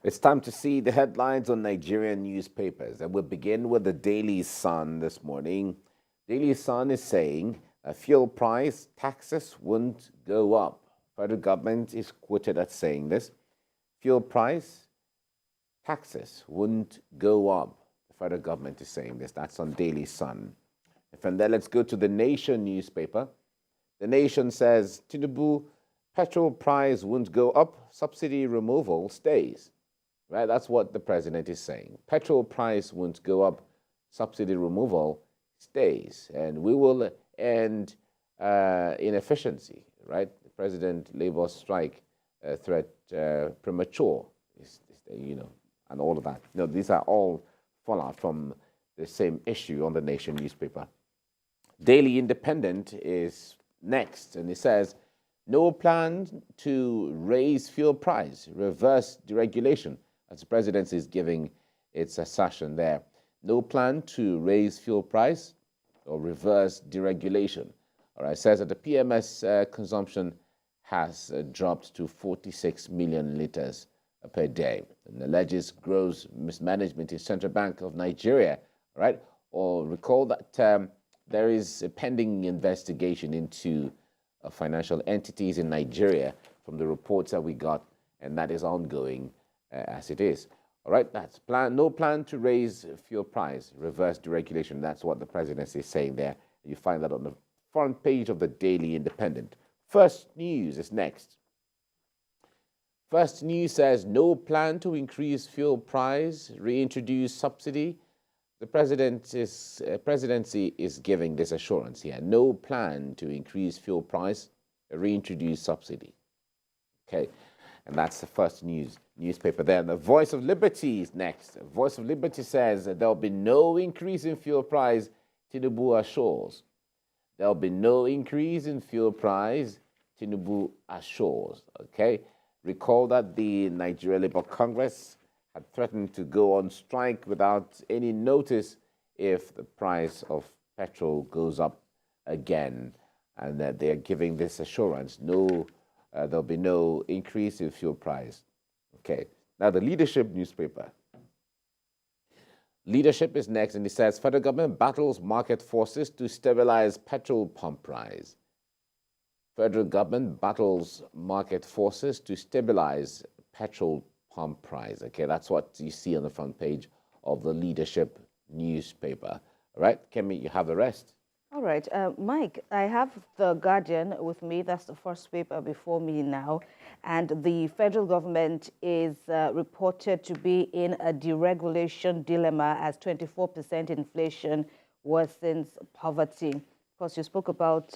It's time to see the headlines on Nigerian newspapers, and we'll begin with the Daily Sun this morning. Daily Sun is saying fuel price taxes won't go up. Federal government is quoted as saying this. Fuel price taxes won't go up. The federal government is saying this. That's on Daily Sun. From there, let's go to the Nation newspaper. The Nation says Tinubu petrol price won't go up. Subsidy removal stays. Right, that's what the president is saying. Petrol price won't go up, subsidy removal stays, and we will end inefficiency. Right, the president labor strike threat premature, and all of that. These are all fallout from the same issue on the Nation newspaper. Daily Independent is next, and it says no plan to raise fuel price, reverse deregulation. As the presidency is giving its assertion there. No plan to raise fuel price or reverse deregulation. All right, it says that the PMS consumption has dropped to 46 million liters per day, and alleges gross mismanagement in Central Bank of Nigeria. All right, or recall that there is a pending investigation into financial entities in Nigeria from the reports that we got, and that is ongoing. As it is. All right, that's no plan to raise fuel price, reverse deregulation. That's what the presidency is saying there. You find that on the front page of the Daily Independent. First News is next. First News says no plan to increase fuel price, reintroduce subsidy. The presidency is giving this assurance here. No plan to increase fuel price, reintroduce subsidy. Okay. And that's the First newspaper there. And the Voice of Liberty is next. The Voice of Liberty says that there'll be no increase in fuel price, Tinubu assures. There'll be no increase in fuel price, Tinubu assures. Okay? Recall that the Nigeria Labour Congress had threatened to go on strike without any notice if the price of petrol goes up again. And that they are giving this assurance. There'll be no increase in fuel price. Okay. Now, the Leadership newspaper. Leadership is next, and it says federal government battles market forces to stabilize petrol pump price. Federal government battles market forces to stabilize petrol pump price. Okay, that's what you see on the front page of the Leadership newspaper. All right, Kemi, you have the rest. All right, Mike, I have The Guardian with me. That's the first paper before me now. And the federal government is reported to be in a deregulation dilemma as 24% inflation worsens poverty. Of course, you spoke about,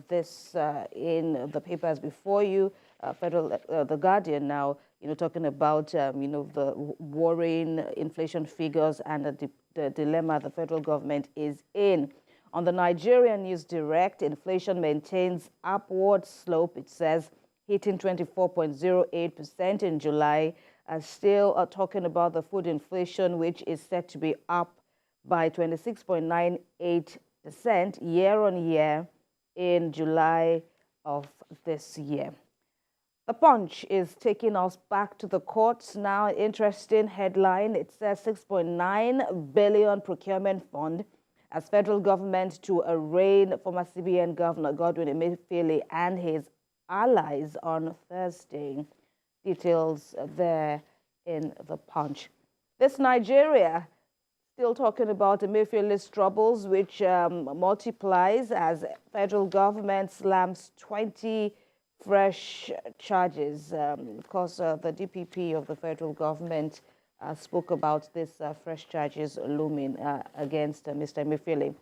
this in the papers before you. The Guardian now, talking about, the worrying inflation figures and the dilemma the federal government is in. On the Nigerian News Direct, inflation maintains upward slope, it says, hitting 24.08% in July. Still talking about the food inflation, which is set to be up by 26.98% year on year in July of this year. The Punch is taking us back to the courts now. Interesting headline. It says 6.9 billion procurement fund as federal government to arraign former CBN Governor Godwin Emefiele and his allies on Thursday. Details there in the Punch. This Nigeria, still talking about Emefiele's troubles, which multiplies as federal government slams 20 fresh charges. Of course, the DPP of the federal government spoke about this fresh charges looming against Mr. Emefiele.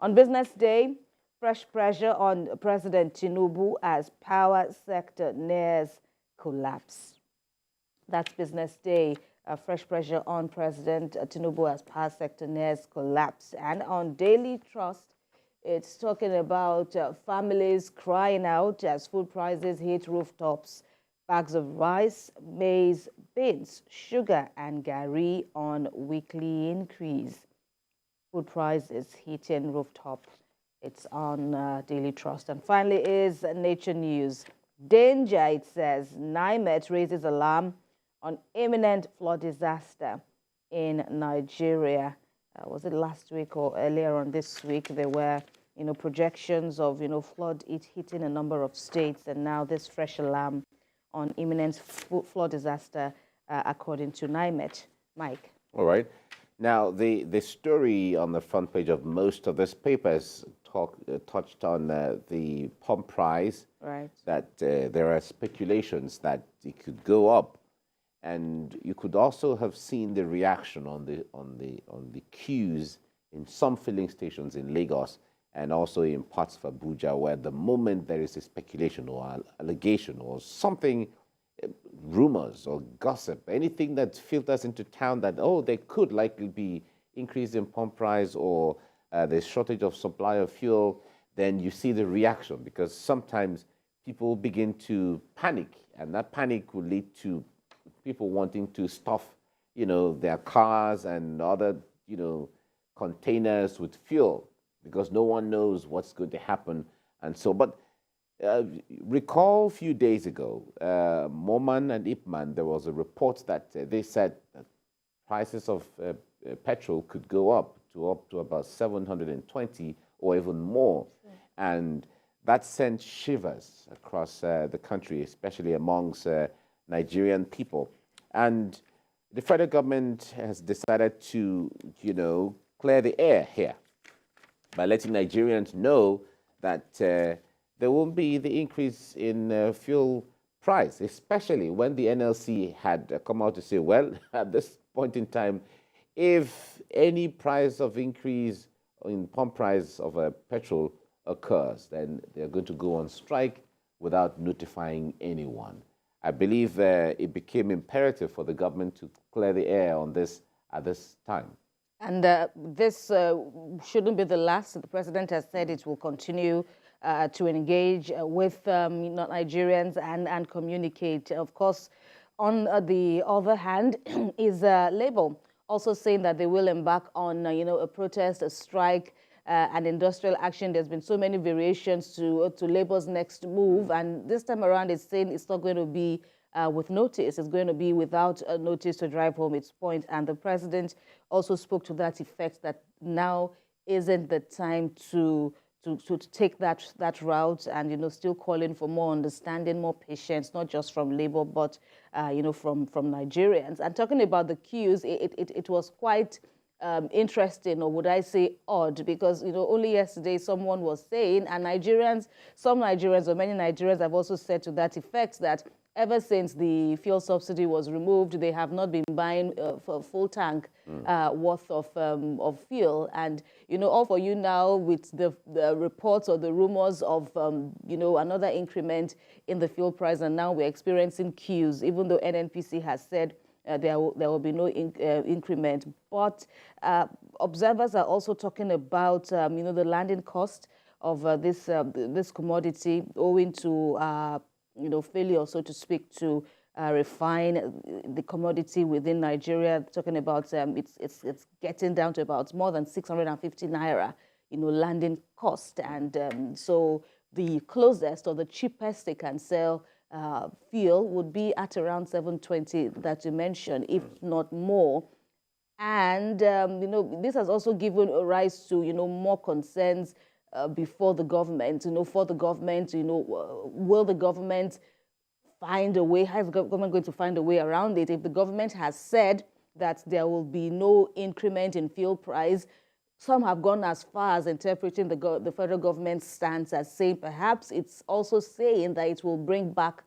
On Business Day, fresh pressure on President Tinubu as power sector nears collapse. That's Business Day. Fresh pressure on President Tinubu as power sector nears collapse. And on Daily Trust, it's talking about families crying out as food prices hit rooftops. Bags of rice, maize, beans, sugar, and gari on weekly increase. Food prices hitting rooftop. It's on Daily Trust. And finally is Nature News. Danger, it says. NIMET raises alarm on imminent flood disaster in Nigeria. Was it last week or earlier on this week? There were, projections of, flood hitting a number of states, and now this fresh alarm on imminent flood disaster, according to NIMET. Mike. All right. Now, the story on the front page of most of these papers touched on the pump price. Right. That there are speculations that it could go up, and you could also have seen the reaction on the queues in some filling stations in Lagos and also in parts of Abuja, where the moment there is a speculation or allegation or something, rumors or gossip, anything that filters into town that, oh, there could likely be increase in pump price or there's shortage of supply of fuel, then you see the reaction, because sometimes people begin to panic, and that panic will lead to people wanting to stuff, their cars and other, containers with fuel, because no one knows what's going to happen. And so, but recall a few days ago, Moman and Ipman, there was a report that they said that prices of petrol could go up to about 720 or even more. Sure. And that sent shivers across the country, especially amongst Nigerian people. And the federal government has decided to, clear the air here by letting Nigerians know that there won't be the increase in fuel price, especially when the NLC had come out to say, well, at this point in time, if any price of increase in pump price of petrol occurs, then they're going to go on strike without notifying anyone. I believe it became imperative for the government to clear the air on this at this time. And this shouldn't be the last. The president has said it will continue to engage with Nigerians and communicate. Of course, on the other hand, is Labour also saying that they will embark on, a protest, a strike, and industrial action. There's been so many variations to Labour's next move, and this time around it's saying it's not going to be with notice. It's going to be without a notice to drive home its point. And the president also spoke to that effect, that now isn't the time to take that route, and still calling for more understanding, more patience, not just from Labour, but from Nigerians. And talking about the queues, it was quite interesting, or would I say odd, because only yesterday someone was saying, and some Nigerians or many Nigerians have also said to that effect, that ever since the fuel subsidy was removed, they have not been buying a full tank worth of fuel. And, all for you now with the reports or the rumors of, another increment in the fuel price. And now we're experiencing queues, even though NNPC has said there will be no increment. But observers are also talking about, the landing cost of this commodity owing to failure, so to speak, to refine the commodity within Nigeria. Talking about it's getting down to about more than 650 naira, landing cost, and so the closest or the cheapest they can sell fuel would be at around 720 that you mentioned, if not more. And this has also given a rise to more concerns before the government, for the government, will the government find a way? How is the government going to find a way around it? If the government has said that there will be no increment in fuel price, some have gone as far as interpreting the federal government's stance as saying perhaps it's also saying that it will bring back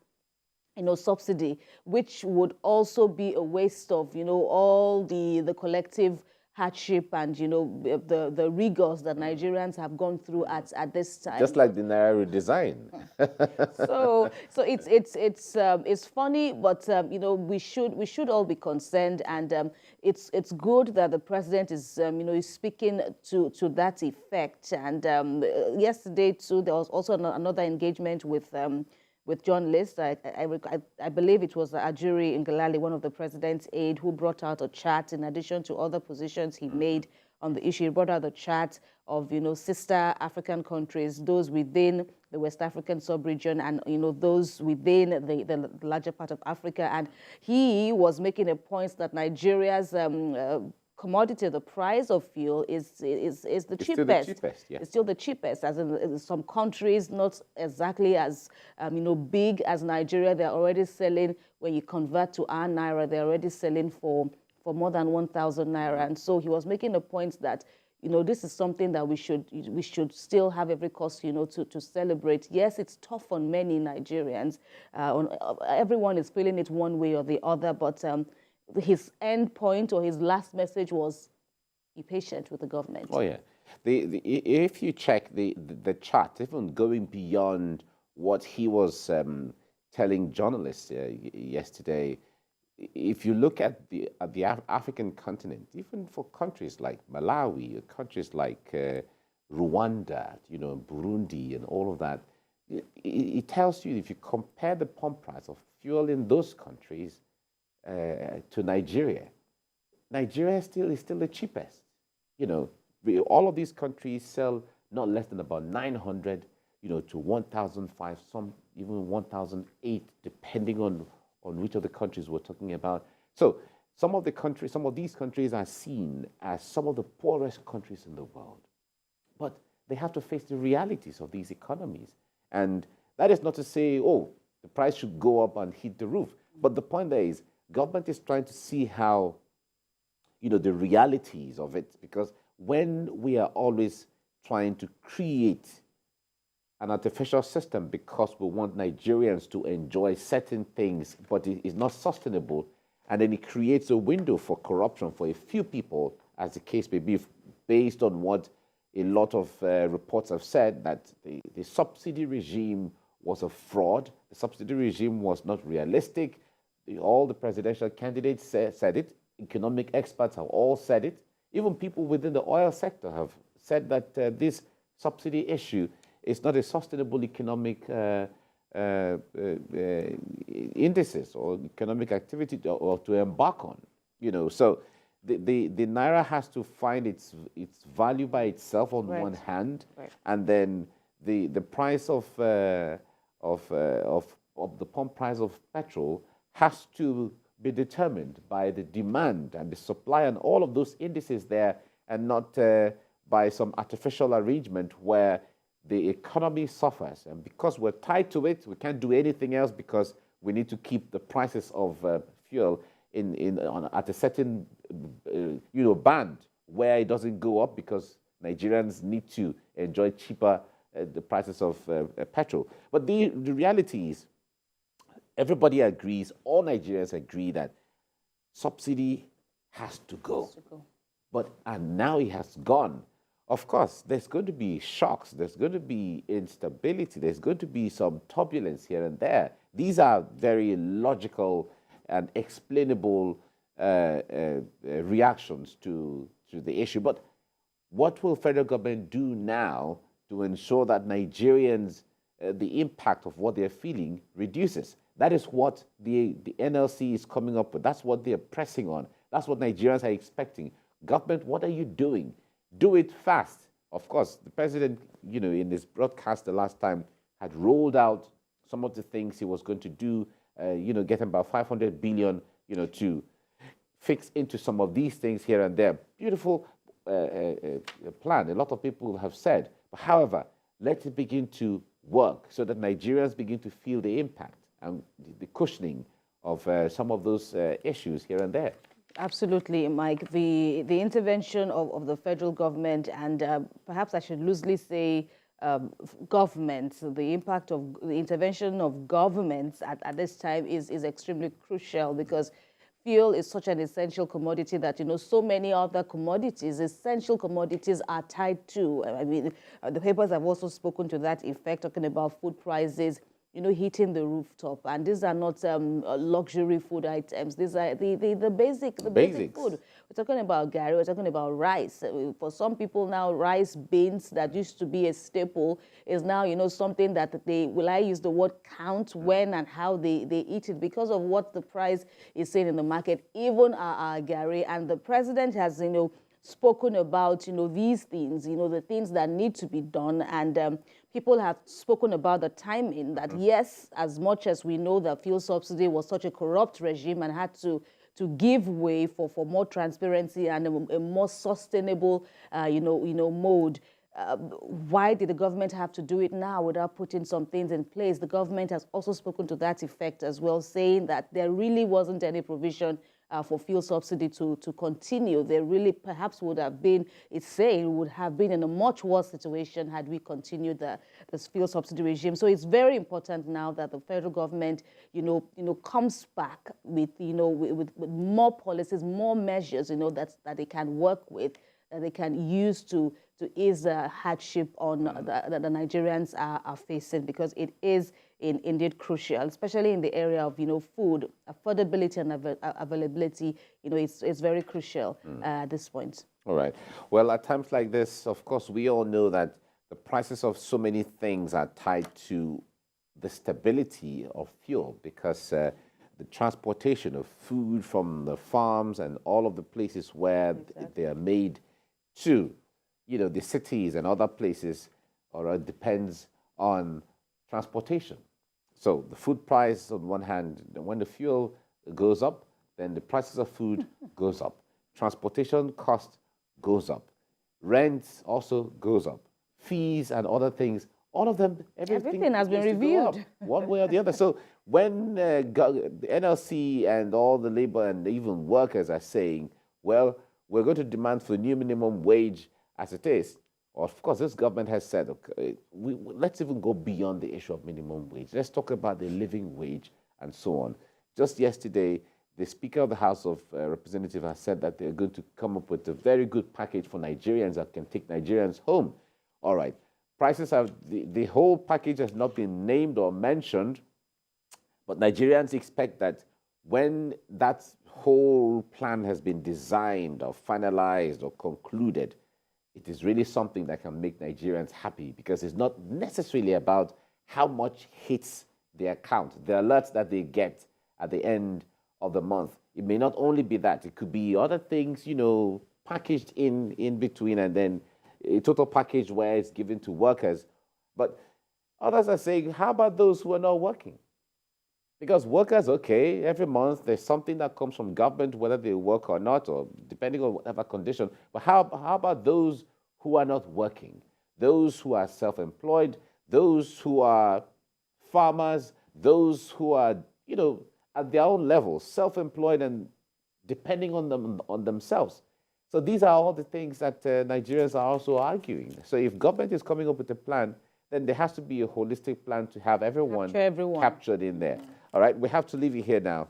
subsidy, which would also be a waste of all the collective hardship and the rigors that Nigerians have gone through at this time. Just like the Naira redesign. so it's funny, but we should all be concerned, and it's good that the president is is speaking to that effect. And yesterday too, there was also another engagement with journalists. I believe it was Ajuri Ngalale, one of the president's aide, who brought out a chart in addition to other positions he made on the issue. He brought out the chart of, sister African countries, those within the West African sub-region and, those within the larger part of Africa. And he was making a point that Nigeria's commodity, the price of fuel is the cheapest. Still the cheapest, yeah. It's still the cheapest, as in some countries, not exactly as, big as Nigeria. They're already selling, when you convert to our Naira, they're already selling for more than 1,000 Naira. And so he was making a point that, this is something that we should still have every cause, to celebrate. Yes, it's tough on many Nigerians. Everyone is feeling it one way or the other, but his end point or his last message was, be patient with the government. Oh, yeah. If you check the chart, even going beyond what he was telling journalists yesterday, if you look at the African continent, even for countries like Malawi, countries like Rwanda, Burundi and all of that, it tells you, if you compare the pump price of fuel in those countries to Nigeria, Nigeria is still the cheapest. All of these countries sell not less than about 900, to 1,005, some even 1,008, depending on which of the countries we're talking about. So some of these countries are seen as some of the poorest countries in the world. But they have to face the realities of these economies. And that is not to say, oh, the price should go up and hit the roof. But the point there is, government is trying to see how, the realities of it, because when we are always trying to create an artificial system because we want Nigerians to enjoy certain things, but it is not sustainable, and then it creates a window for corruption for a few people, as the case may be, based on what a lot of reports have said, that the subsidy regime was a fraud, the subsidy regime was not realistic. All the presidential candidates said it, economic experts have all said it, even people within the oil sector have said that this subsidy issue is not a sustainable economic indices or economic activity or to embark on. So the Naira has to find its value by itself on one hand, and then the price of the pump price of petrol has to be determined by the demand and the supply and all of those indices there, and not by some artificial arrangement where the economy suffers. And because we're tied to it, we can't do anything else because we need to keep the prices of fuel at a certain band where it doesn't go up, because Nigerians need to enjoy cheaper the prices of petrol. But the reality is, everybody agrees, all Nigerians agree that subsidy has to go. And now it has gone. Of course, there's going to be shocks, there's going to be instability, there's going to be some turbulence here and there. These are very logical and explainable reactions to the issue. But what will federal government do now to ensure that Nigerians, the impact of what they're feeling reduces? That is what the NLC is coming up with. That's what they're pressing on. That's what Nigerians are expecting. Government, what are you doing? Do it fast. Of course, the president, in his broadcast the last time, had rolled out some of the things he was going to do, getting about 500 billion, to fix into some of these things here and there. Beautiful plan. A lot of people have said. But however, let it begin to work so that Nigerians begin to feel the impact and the cushioning of some of those issues here and there. Absolutely, Mike. The intervention of the federal government, and perhaps I should loosely say governments, the impact of the intervention of governments at this time is extremely crucial, because fuel is such an essential commodity that, so many other commodities, essential commodities, are tied to. I mean, the papers have also spoken to that effect, talking about food prices, hitting the rooftop. And these are not luxury food items. These are the basic food. We're talking about gari, we're talking about rice. For some people now, rice beans that used to be a staple is now, something that will I use the word count when and how they eat it, because of what the price is saying in the market, even our gari. And the president has, spoken about, these things, the things that need to be done. And people have spoken about the timing that, yes, as much as we know that fuel subsidy was such a corrupt regime and had to give way for more transparency and a more sustainable, mode. Why did the government have to do it now without putting some things in place? The government has also spoken to that effect as well, saying that there really wasn't any provision for fuel subsidy to continue. There really perhaps would have been, it's saying, would have been in a much worse situation had we continued this fuel subsidy regime. So it's very important now that the federal government, comes back with, with more policies, more measures, that they can work with, that they can use to ease the hardship on that the Nigerians are facing, because it is indeed crucial, especially in the area of food affordability and availability. It's very crucial at this point. All right. Well, at times like this, of course, we all know that the prices of so many things are tied to the stability of fuel, because the transportation of food from the farms and all of the places where they are made to, the cities and other places, depends on transportation. So the food price on one hand, when the fuel goes up, then the prices of food goes up. Transportation cost goes up. Rent also goes up. Fees and other things, all of them, everything has been reviewed one way or the other. So when the NLC and all the labor and even workers are saying, well, we're going to demand for the new minimum wage as it is. Of course, this government has said, okay, let's even go beyond the issue of minimum wage. Let's talk about the living wage and so on. Just yesterday, the Speaker of the House of Representatives has said that they're going to come up with a very good package for Nigerians that can take Nigerians home. All right. Prices have, the whole package has not been named or mentioned, but Nigerians expect that when that whole plan has been designed or finalized or concluded, it is really something that can make Nigerians happy, because it's not necessarily about how much hits their account, the alerts that they get at the end of the month. It may not only be that, it could be other things, packaged in between, and then a total package where it's given to workers. But others are saying, how about those who are not working? Because workers, okay, every month there's something that comes from government, whether they work or not, or depending on whatever condition. But how about those who are not working? Those who are self-employed, those who are farmers, those who are, at their own level, self-employed and depending on themselves. So these are all the things that Nigerians are also arguing. So if government is coming up with a plan, then there has to be a holistic plan to have everyone captured in there. All right, we have to leave it here now.